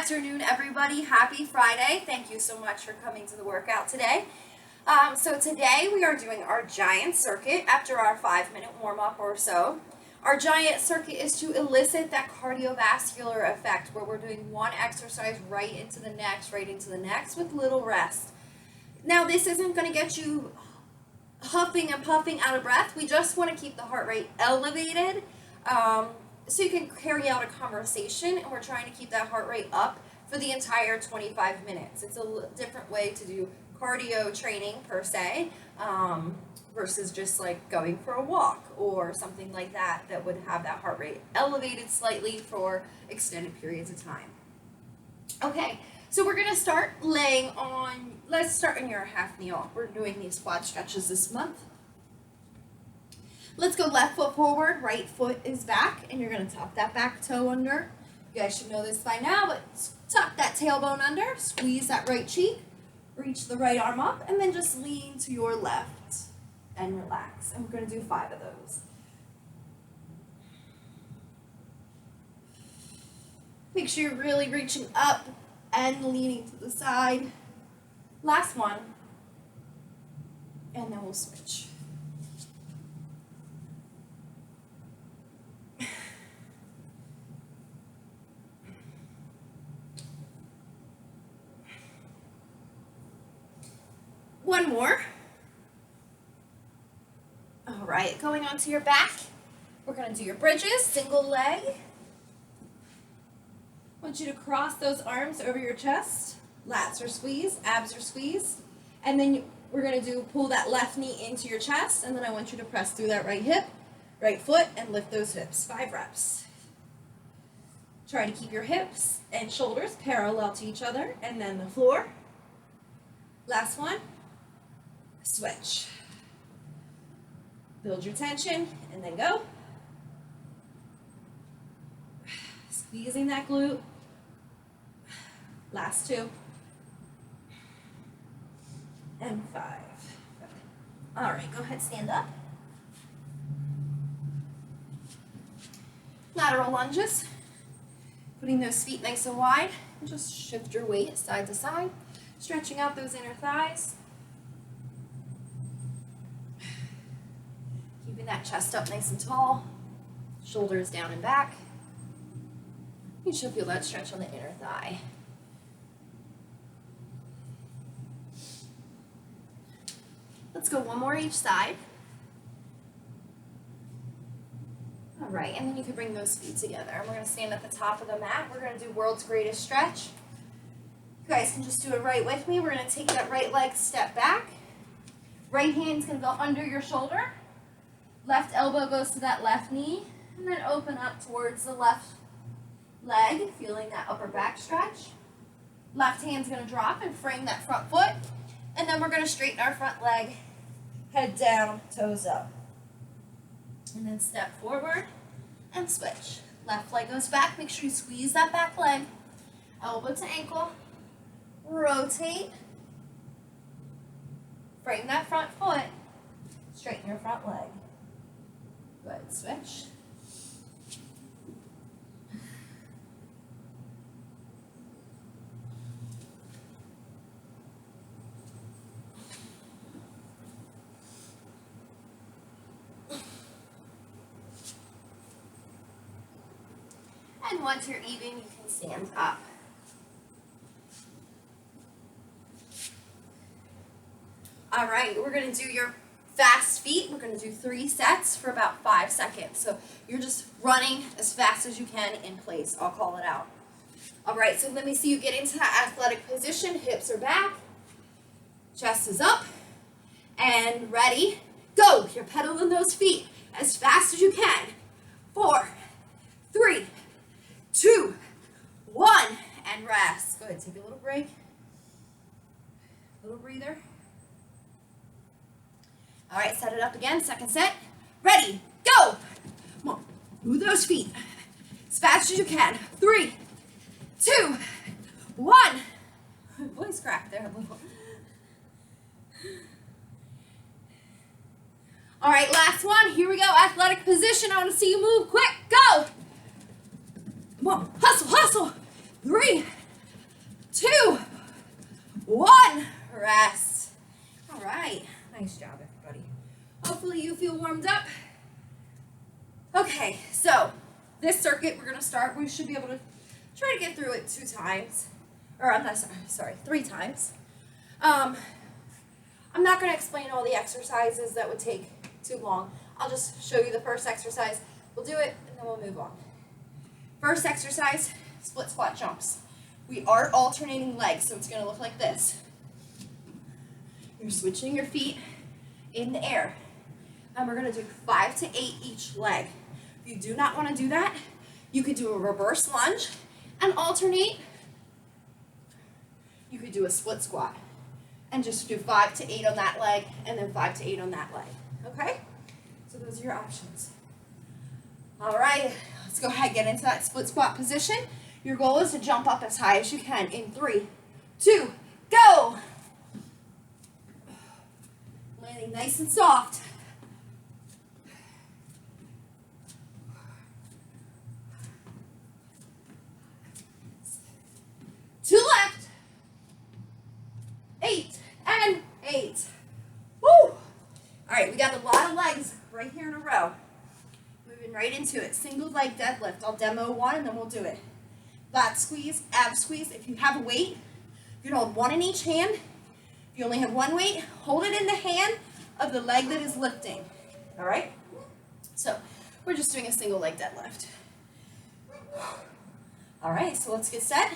afternoon, everybody. Happy Friday. Thank you so much for coming to the workout today. So today we are doing our giant circuit after our 5-minute warm-up or so. Our giant circuit is to elicit that cardiovascular effect where we're doing one exercise right into the next with little rest. Now this isn't going to get you huffing and puffing out of breath. We just want to keep the heart rate elevated so you can carry out a conversation, and we're trying to keep that heart rate up for the entire 25 minutes. It's a different way to do cardio training per se versus just like going for a walk or something like that would have that heart rate elevated slightly for extended periods of time. Okay, so we're going to start laying on, let's start in your half kneel. We're doing these quad stretches this month. Let's go left foot forward, right foot is back, and you're going to tuck that back toe under. You guys should know this by now, but tuck that tailbone under, squeeze that right cheek, reach the right arm up, and then just lean to your left and relax. And we're going to do 5 of those. Make sure you're really reaching up and leaning to the side. Last one, and then we'll switch. One more. All right, going onto your back, we're going to do your bridges, single leg. I want you to cross those arms over your chest. Lats are squeezed, abs are squeezed. And then we're going to pull that left knee into your chest, and then I want you to press through that right hip, right foot, and lift those hips. 5 reps. Try to keep your hips and shoulders parallel to each other, and then the floor. Last one. Switch. Build your tension and then go. Squeezing that glute. Last 2. And 5. All right, go ahead, stand up. Lateral lunges. Putting those feet nice and wide. And just shift your weight side to side. Stretching out those inner thighs. Keeping that chest up nice and tall. Shoulders down and back. You should feel that stretch on the inner thigh. Let's go one more each side. All right, and then you can bring those feet together. And we're going to stand at the top of the mat. We're going to do world's greatest stretch. You guys can just do it right with me. We're going to take that right leg, step back. Right hand's going to go under your shoulder. Left elbow goes to that left knee. And then open up towards the left leg, feeling that upper back stretch. Left hand's going to drop and frame that front foot. And then we're going to straighten our front leg, head down, toes up. And then step forward and switch. Left leg goes back. Make sure you squeeze that back leg. Elbow to ankle. Rotate. Frame that front foot. Straighten your front leg. Good. Switch. And once you're even, you can stand up. All right, we're going to do your fast feet. We're going to do 3 sets for about 5 seconds. So you're just running as fast as you can in place. I'll call it out. All right, so let me see you get into that athletic position. Hips are back. Chest is up. And ready. Go. You're pedaling those feet as fast as you can. 4, 3, 2, 1, and rest. Go ahead, take a little break. Little breather. All right, set it up again. Second set. Ready, go. Come on, move those feet as fast as you can. 3, 2, 1. Voice crack there a little. All right, last one. Here we go. Athletic position. I want to see you move quick. Go. Come on. Hustle, hustle. 3, Okay, so this circuit we're going to start. We should be able to try to get through it 2 times. Or I'm not sorry, 3 times. I'm not going to explain all the exercises. That would take too long. I'll just show you the first exercise. We'll do it and then we'll move on. First exercise, split squat jumps. We are alternating legs, so it's going to look like this. You're switching your feet in the air. And we're going to do 5 to 8 each leg. If you do not want to do that, you could do a reverse lunge and alternate. You could do a split squat and just do 5 to 8 on that leg and then 5 to 8 on that leg. Okay? So those are your options. All right, let's go ahead and get into that split squat position. Your goal is to jump up as high as you can in 3, 2, go! Landing nice and soft. Two left. 8 and 8. Woo! All right, we got a lot of legs right here in a row. Moving right into it. Single leg deadlift. I'll demo one and then we'll do it. Lat squeeze, ab squeeze. If you have a weight, you can hold one in each hand. If you only have one weight, hold it in the hand of the leg that is lifting. All right? So we're just doing a single leg deadlift. All right, so let's get set.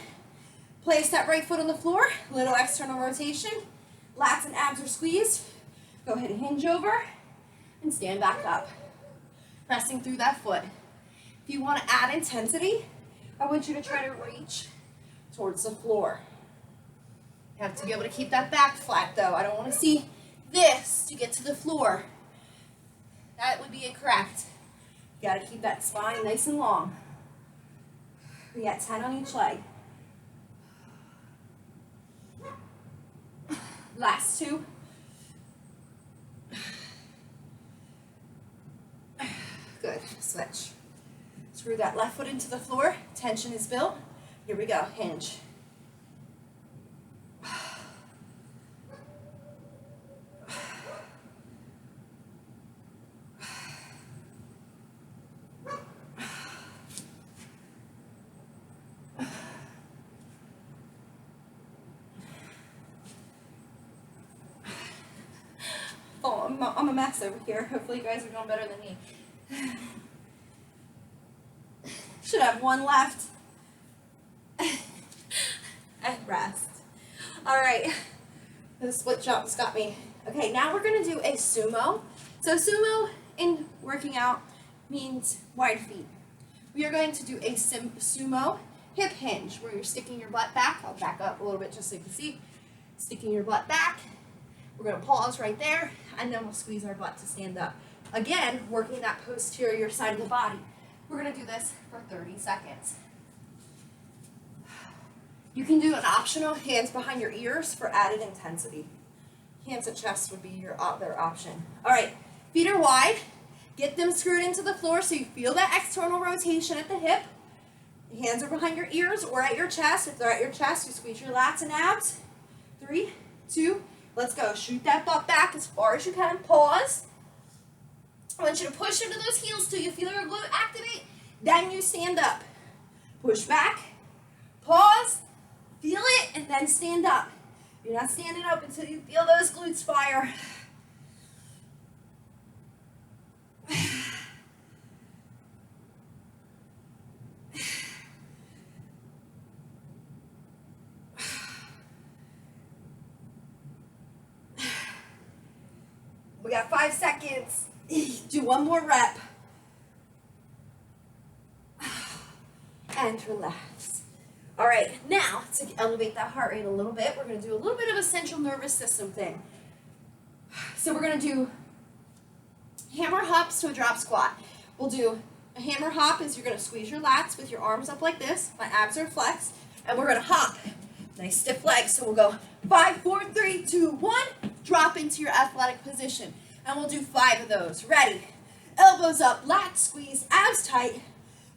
Place that right foot on the floor. Little external rotation. Lats and abs are squeezed. Go ahead and hinge over and stand back up. Pressing through that foot. If you want to add intensity, I want you to try to reach towards the floor. You have to be able to keep that back flat though. I don't want to see this to get to the floor. That would be incorrect. You got to keep that spine nice and long. We got 10 on each leg. Last 2. Good. Switch. Screw that left foot into the floor. Tension is built. Here we go. Hinge. Oh, I'm a mess over here. Hopefully you guys are doing better than me. Should have one left. And rest. All right. The split jumps got me. Okay, now we're going to do a sumo. So sumo in working out means wide feet. We are going to do a sumo hip hinge where you're sticking your butt back. I'll back up a little bit just so you can see. Sticking your butt back. We're going to pause right there, and then we'll squeeze our butt to stand up. Again, working that posterior side of the body. We're going to do this for 30 seconds. You can do an optional hands behind your ears for added intensity. Hands at chest would be your other option. All right, feet are wide. Get them screwed into the floor so you feel that external rotation at the hip. Hands are behind your ears or at your chest. If they're at your chest, you squeeze your lats and abs. 3, 2, let's go. Shoot that butt back as far as you can. Pause. I want you to push into those heels till you feel your glute activate. Then you stand up. Push back. Pause. Feel it, and then stand up. You're not standing up until you feel those glutes fire. We got 5 seconds. Do one more rep. And relax. All right, now to elevate that heart rate a little bit, we're going to do a little bit of a central nervous system thing. So we're going to do hammer hops to a drop squat. We'll do a hammer hop is you're going to squeeze your lats with your arms up like this. My abs are flexed. And we're going to hop. Nice stiff legs. So we'll go 5, 4, 3, 2, 1. Drop into your athletic position. And we'll do 5 of those. Ready? Elbows up, lats squeeze, abs tight.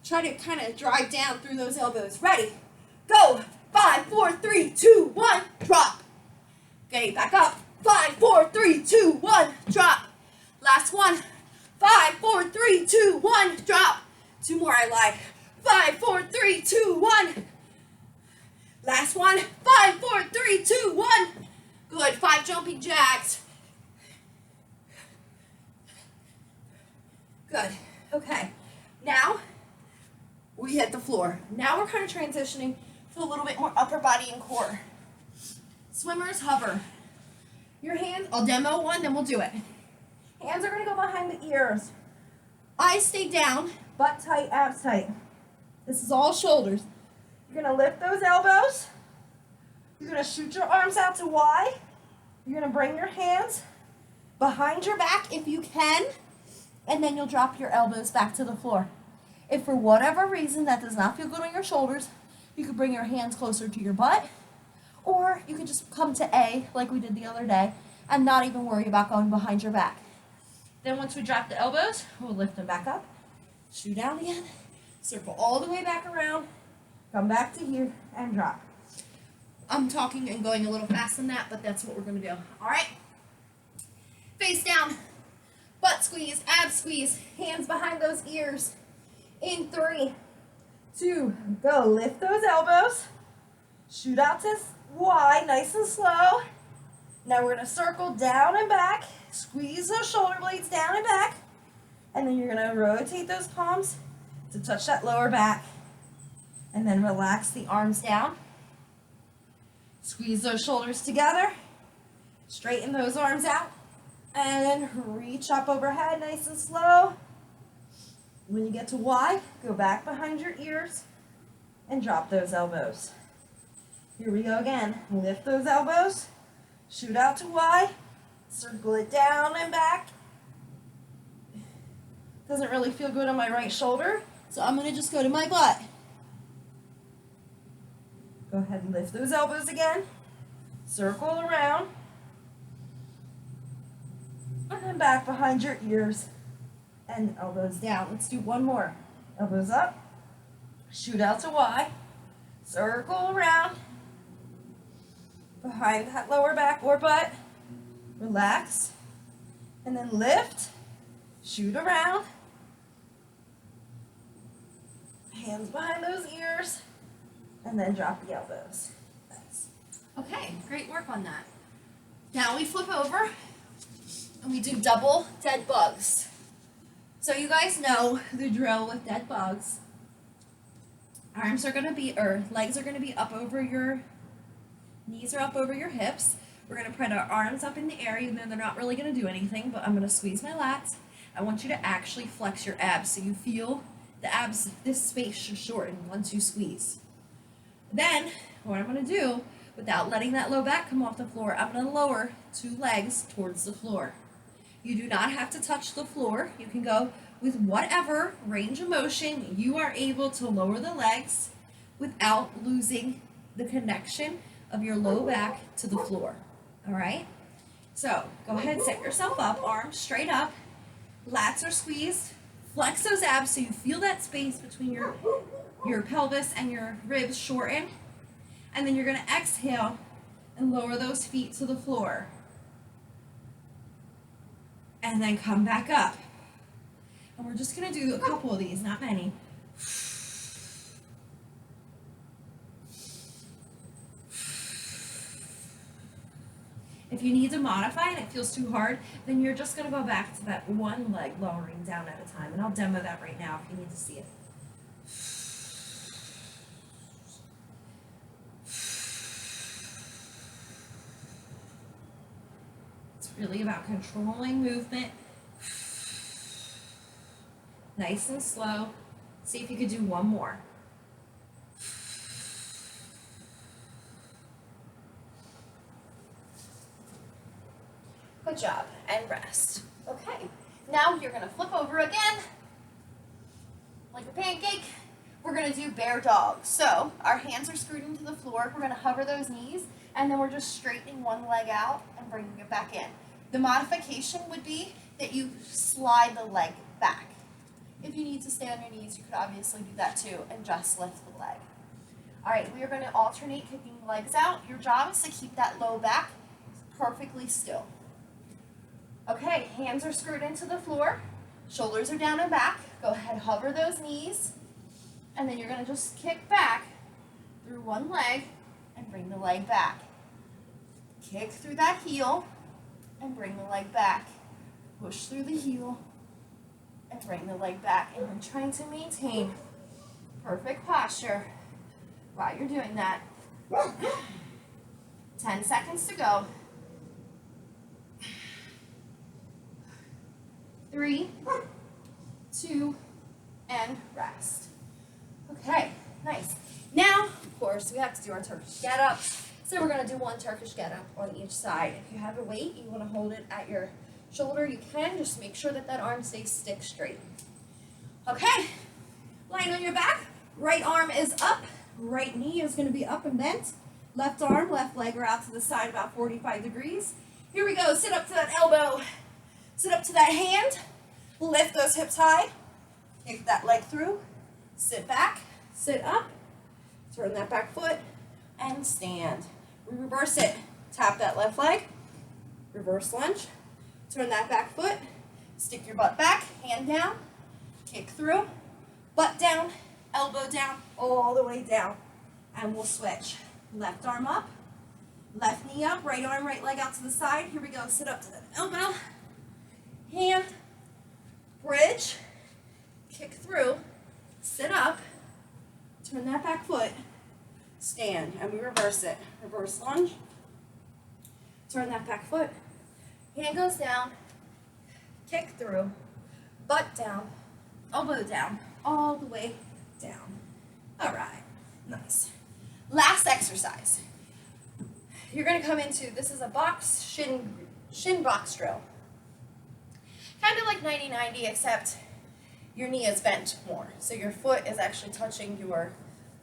Try to kind of drive down through those elbows. Ready? Go. 5, 4, 3, 2, 1. Drop. Okay, back up. 5, 4, 3, 2, 1. Drop. Last one. 5, 4, 3, 2, 1. Drop. 2 more, I lied. 5, 4, 3, 2, 1. Last one. 5, 4, 3, 2, 1. Good. 5 jumping jacks. Good. Okay. Now we hit the floor. Now we're kind of transitioning to a little bit more upper body and core. Swimmers hover. Your hands, I'll demo one, then we'll do it. Hands are going to go behind the ears. Eyes stay down, butt tight, abs tight. This is all shoulders. You're going to lift those elbows. You're going to shoot your arms out to wide. You're going to bring your hands behind your back if you can, and then you'll drop your elbows back to the floor. If for whatever reason that does not feel good on your shoulders, you could bring your hands closer to your butt, or you could just come to A like we did the other day and not even worry about going behind your back. Then once we drop the elbows, we'll lift them back up, shoot down again, circle all the way back around, come back to here, and drop. I'm talking and going a little fast on that, but that's what we're going to do. All right? Face down, butt squeeze, ab squeeze, hands behind those ears. In 3, 2, go. Lift those elbows, shoot out to wide, nice and slow. Now we're going to circle down and back, squeeze those shoulder blades down and back, and then you're going to rotate those palms to touch that lower back, and then relax the arms down. Squeeze those shoulders together, straighten those arms out, and then reach up overhead nice and slow. When you get to Y, go back behind your ears and drop those elbows. Here we go again. Lift those elbows, shoot out to Y, circle it down and back. Doesn't really feel good on my right shoulder, so I'm going to just go to my butt. Go ahead and lift those elbows again, circle around, and then back behind your ears. And elbows down. Let's do one more. Elbows up, shoot out to Y, circle around, behind that lower back or butt, relax, and then lift, shoot around, hands behind those ears, and then drop the elbows. Nice. Okay, great work on that. Now we flip over, and we do double dead bugs. So you guys know the drill with dead bugs. Arms are going to be, or legs are going to be up over your, knees are up over your hips. We're going to put our arms up in the air, even though they're not really going to do anything, but I'm going to squeeze my lats. I want you to actually flex your abs so you feel the abs, this space should shorten once you squeeze. Then, what I'm going to do, without letting that low back come off the floor, I'm going to lower 2 legs towards the floor. You do not have to touch the floor. You can go with whatever range of motion you are able to lower the legs without losing the connection of your low back to the floor. All right? So go ahead, set yourself up, arms straight up, lats are squeezed, flex those abs so you feel that space between your pelvis and your ribs shorten. And then you're going to exhale and lower those feet to the floor. And then come back up. And we're just going to do a couple of these, not many. If you need to modify and it feels too hard, then you're just going to go back to that one leg lowering down at a time. And I'll demo that right now if you need to see it. Really about controlling movement, nice and slow. See if you could do one more. Good job, and rest. Okay, now you're gonna flip over again, like a pancake. We're gonna do bear dog. So our hands are screwed into the floor. We're gonna hover those knees, and then we're just straightening one leg out and bringing it back in. The modification would be that you slide the leg back. If you need to stay on your knees, you could obviously do that too and just lift the leg. All right, we are going to alternate kicking the legs out. Your job is to keep that low back perfectly still. Okay, hands are screwed into the floor. Shoulders are down and back. Go ahead, hover those knees. And then you're gonna just kick back through one leg and bring the leg back. Kick through that heel and bring the leg back. Push through the heel and bring the leg back. And I'm trying to maintain perfect posture while you're doing that. 10 seconds to go. 3, 2, and rest. Okay, nice. Now, of course, we have to do our Turkish get-up. So we're going to do one Turkish get-up on each side. If you have a weight, you want to hold it at your shoulder, you can. Just make sure that that arm stays stick straight. Okay, lying on your back. Right arm is up. Right knee is going to be up and bent. Left arm, left leg are out to the side about 45 degrees. Here we go. Sit up to that elbow. Sit up to that hand. Lift those hips high. Kick that leg through. Sit back. Sit up. Turn that back foot. And stand. We reverse it. Tap that left leg. Reverse lunge. Turn that back foot. Stick your butt back. Hand down. Kick through. Butt down. Elbow down. All the way down. And we'll switch. Left arm up. Left knee up. Right arm, right leg out to the side. Here we go. Sit up to that elbow. Hand. Bridge. Kick through. Sit up. Turn that back foot. Stand. And we reverse it. Reverse lunge. Turn that back foot. Hand goes down. Kick through. Butt down. Elbow down. All the way down. All right. Nice. Last exercise. You're going to come into, this is a box shin box drill. Kind of like 90-90, except your knee is bent more. So your foot is actually touching your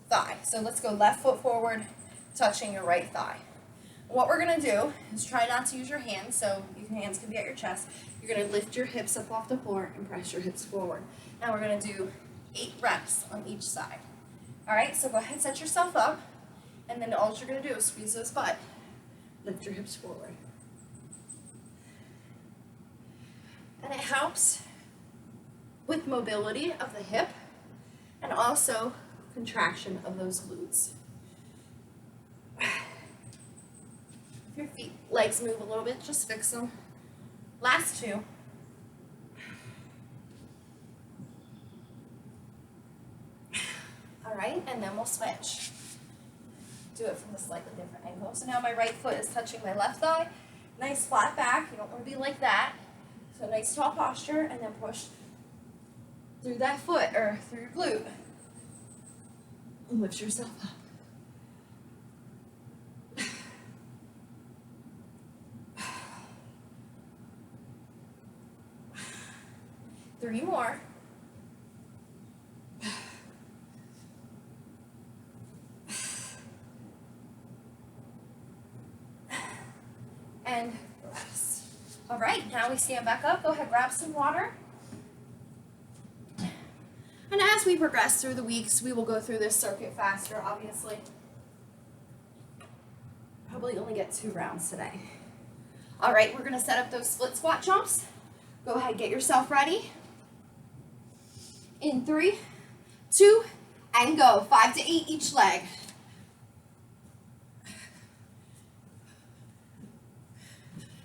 thigh. So let's go left foot forward, touching your right thigh. What we're going to do is try not to use your hands, so your hands can be at your chest. You're going to lift your hips up off the floor and press your hips forward. Now we're going to do 8 reps on each side. All right, so go ahead, set yourself up, and then all you're going to do is squeeze those butt. Lift your hips forward. And it helps with mobility of the hip and also contraction of those glutes. If your legs move a little bit, just fix them. Last 2. All right, and then we'll switch. Do it from a slightly different angle. So now my right foot is touching my left thigh. Nice flat back. You don't want to be like that. So nice tall posture, and then push through that foot or through your glute. And lift yourself up. 3 more. And rest. All right, now we stand back up. Go ahead, grab some water. And as we progress through the weeks, we will go through this circuit faster, obviously. Probably only get 2 rounds today. All right, we're gonna set up those split squat jumps. Go ahead, get yourself ready. In 3, 2, and go. 5 to 8 each leg.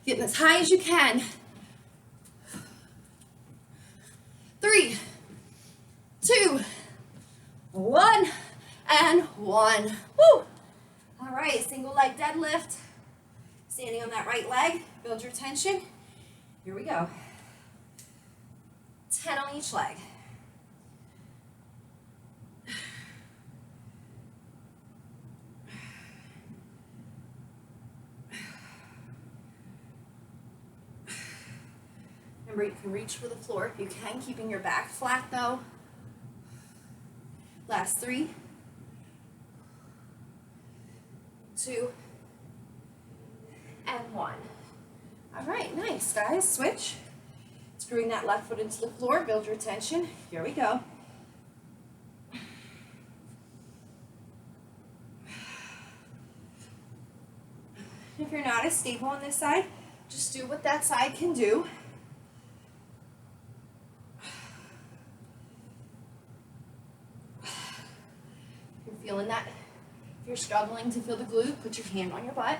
Getting as high as you can. 3, 2, 1, and 1. Woo! All right, single leg deadlift. Standing on that right leg, build your tension. Here we go. 10 on each leg. Remember, you can reach for the floor if you can, keeping your back flat though. Last 3, 2, and 1. All right, nice, guys. Switch. Screwing that left foot into the floor, build your tension. Here we go. If you're not as stable on this side, just do what that side can do. Feeling that? If you're struggling to feel the glute, put your hand on your butt.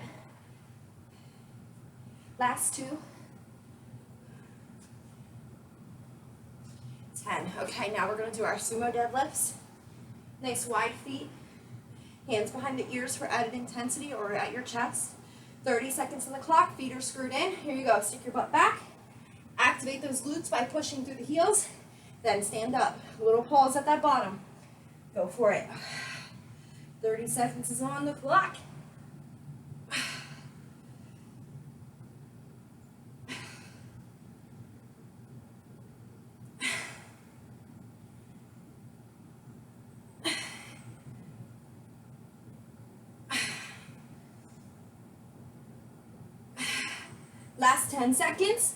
Last 2. 10. Okay, now we're going to do our sumo deadlifts. Nice wide feet. Hands behind the ears for added intensity or at your chest. 30 seconds on the clock. Feet are screwed in. Here you go. Stick your butt back. Activate those glutes by pushing through the heels. Then stand up. A little pause at that bottom. Go for it. 30 seconds is on the clock. Last 10 seconds.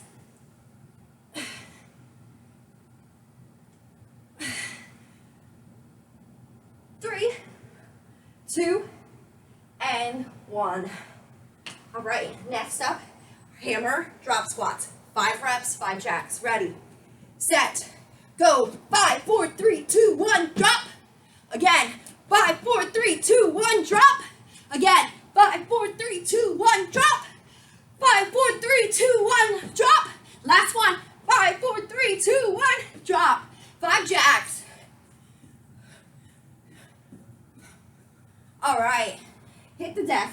3, 2, and 1. All right, next up, hammer drop squats. 5 reps, 5 jacks. Ready, set, go. 5, 4, 3, 2, 1, drop. Again, 5, 4, 3, 2, 1, drop. Again, 5, 4, 3, 2, 1, drop. 5, 4, 3, 2, 1, drop. Last one. 5, 4, 3, 2, 1, drop. 5 jacks. All right, hit the deck.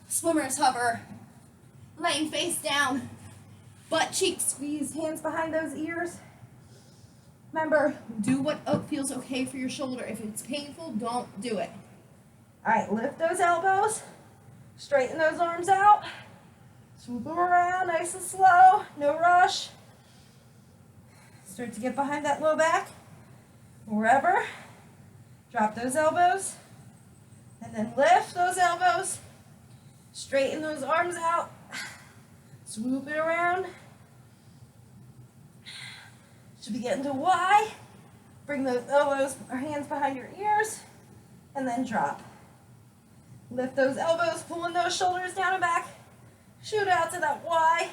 Swimmers hover. Laying face down. Butt cheeks squeeze. Hands behind those ears. Remember, do what feels okay for your shoulder. If it's painful, don't do it. All right, lift those elbows. Straighten those arms out. Swoop them around nice and slow. No rush. Start to get behind that low back. Wherever. Drop those elbows. And then lift those elbows. Straighten those arms out. Swoop it around. Should be getting to Y. Bring those elbows or hands behind your ears. And then drop. Lift those elbows, pulling those shoulders down and back. Shoot out to that Y.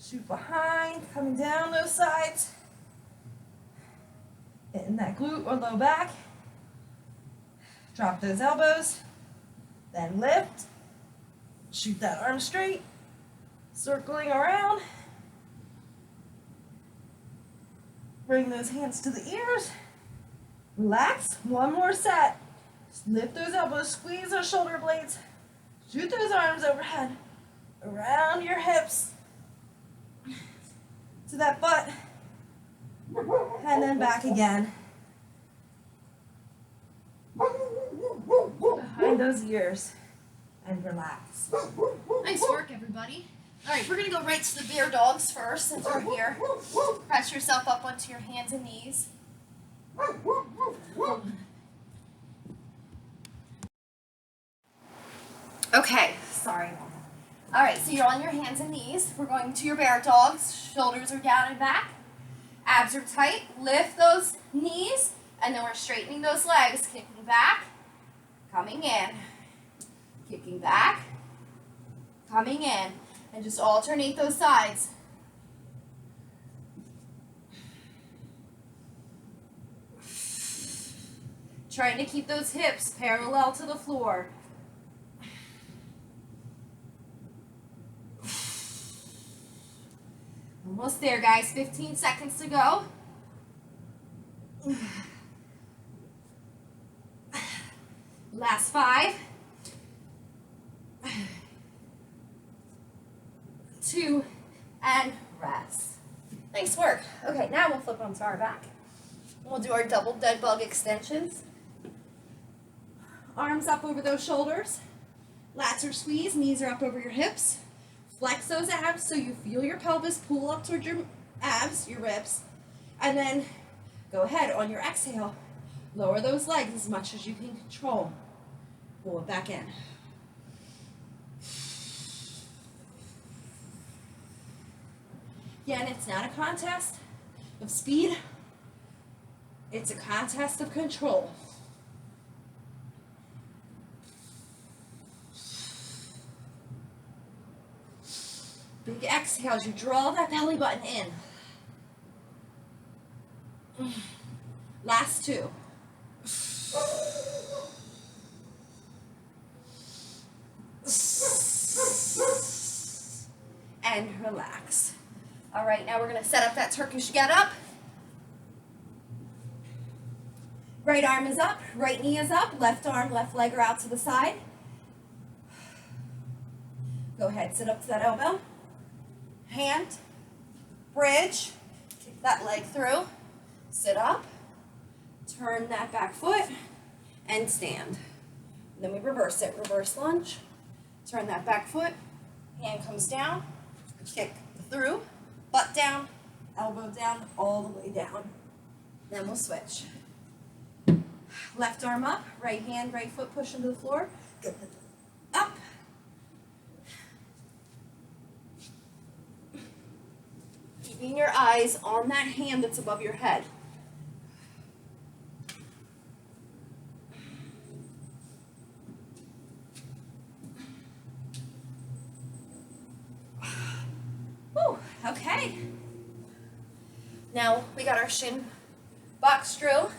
Shoot behind, coming down those sides. Hitting that glute or low back. Drop those elbows. Then lift. Shoot that arm straight. Circling around. Bring those hands to the ears. Relax. One more set. Lift those elbows, squeeze those shoulder blades, shoot those arms overhead, around your hips, to that butt, and then back again. Behind those ears, and relax. Nice work, everybody. All right, we're going to go right to the bear dogs first, since we're here. Press yourself up onto your hands and knees. Okay, sorry. All right, so you're on your hands and knees. We're going to your bear dogs. Shoulders are down and back. Abs are tight. Lift those knees, and then we're straightening those legs. Kicking back, coming in. Kicking back, coming in. And just alternate those sides. Trying to keep those hips parallel to the floor. Almost there, guys. 15 seconds to go. Last 5. 2, and rest. Nice work. Okay, now we'll flip onto our back. We'll do our double dead bug extensions. Arms up over those shoulders. Lats are squeezed, knees are up over your hips. Flex those abs so you feel your pelvis pull up towards your abs, your ribs. And then go ahead on your exhale. Lower those legs as much as you can control. Pull it back in. Again, it's not a contest of speed. It's a contest of control. Big exhales, you draw that belly button in. Last 2. And relax. All right, now we're gonna set up that Turkish get up. Right arm is up, right knee is up, left arm, left leg are out to the side. Go ahead, sit up to that elbow. Hand, bridge, kick that leg through, sit up, turn that back foot, and stand. And then we reverse it, reverse lunge, turn that back foot, hand comes down, kick through, butt down, elbow down, all the way down. Then we'll switch. Left arm up, right hand, right foot push into the floor, up. Keeping your eyes on that hand that's above your head. Whew, okay. Now we got our shin box drill.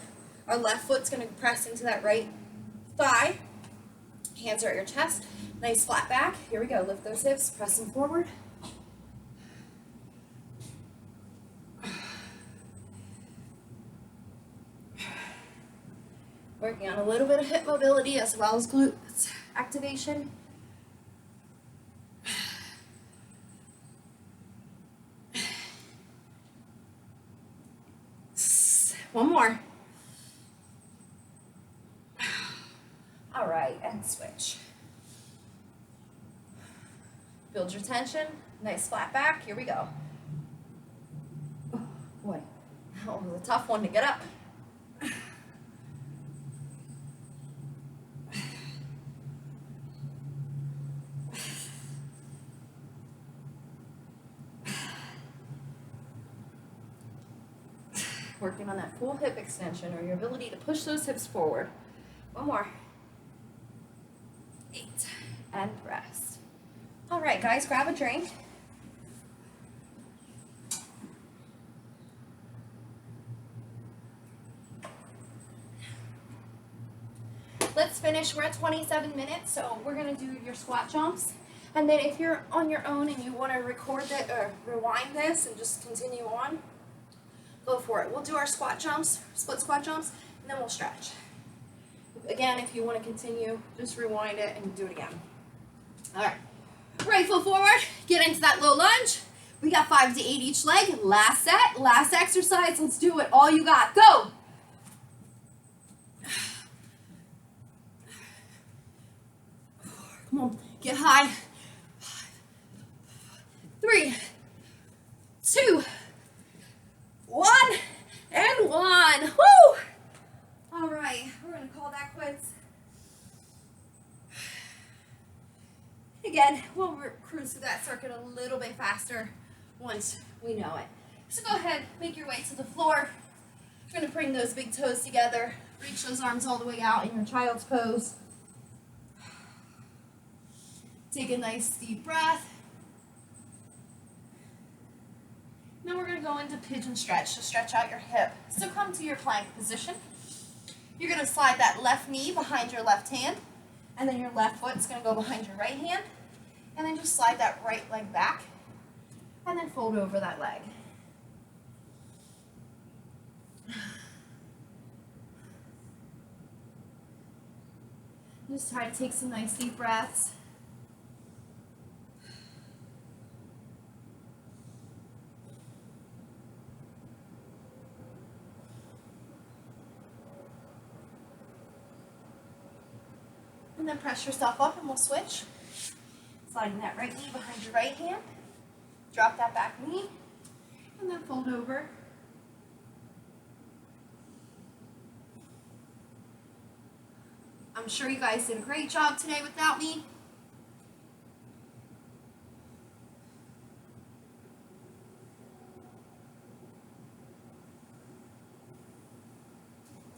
Our left foot's going to press into that right thigh. Hands are at your chest. Nice flat back. Here we go. Lift those hips, press them forward. Working on a little bit of hip mobility as well as glutes activation. One more. All right, and switch. Build your tension. Nice flat back. Here we go. Oh, boy, that was a tough one to get up. Working on that full hip extension or your ability to push those hips forward. One more. 8. And rest. All right, guys, grab a drink. Let's finish. We're at 27 minutes, so we're going to do your squat jumps. And then if you're on your own and you want to record that or rewind this and just continue on, go for it. We'll do our squat jumps, split squat jumps, and then we'll stretch. Again, if you want to continue, just rewind it and do it again. All right. Right foot forward, get into that low lunge. We got 5 to 8 each leg. Last set, last exercise. Let's do it. All you got. Go. Come on, get high. 3, 2, 1, and 1. Woo! All right, we're gonna call that quits. Again, we'll cruise through that circuit a little bit faster once we know it. So go ahead, make your way to the floor. You're gonna bring those big toes together, reach those arms all the way out in your child's pose. Take a nice deep breath. Now we're going to go into pigeon stretch to stretch out your hip. So come to your plank position. You're going to slide that left knee behind your left hand, and then your left foot's going to go behind your right hand, and then just slide that right leg back, and then fold over that leg. Just try to take some nice deep breaths. And then press yourself up and we'll switch. Sliding that right knee behind your right hand. Drop that back knee. And then fold over. I'm sure you guys did a great job today without me.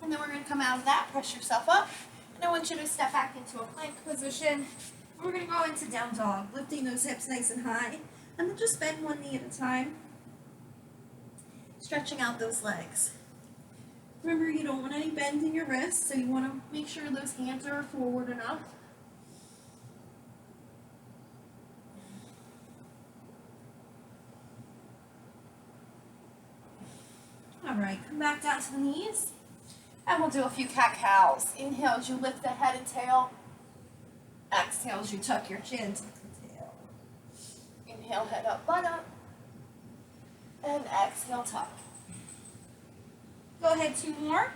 And then we're going to come out of that, press yourself up. And I want you to step back into a plank position. We're going to go into down dog, lifting those hips nice and high. And then just bend one knee at a time. Stretching out those legs. Remember, you don't want any bend in your wrists, so you want to make sure those hands are forward enough. All right, come back down to the knees. And we'll do a few cat-cows. Inhales, you lift the head and tail. Exhales, you tuck your chin, tuck the tail. Inhale, head up, butt up. And exhale, tuck. Go ahead, 2 more.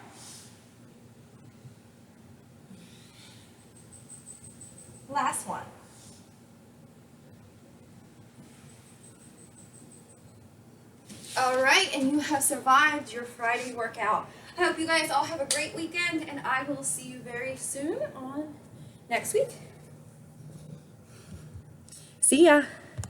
Last one. All right, and you have survived your Friday workout. I hope you guys all have a great weekend, and I will see you very soon on next week. See ya.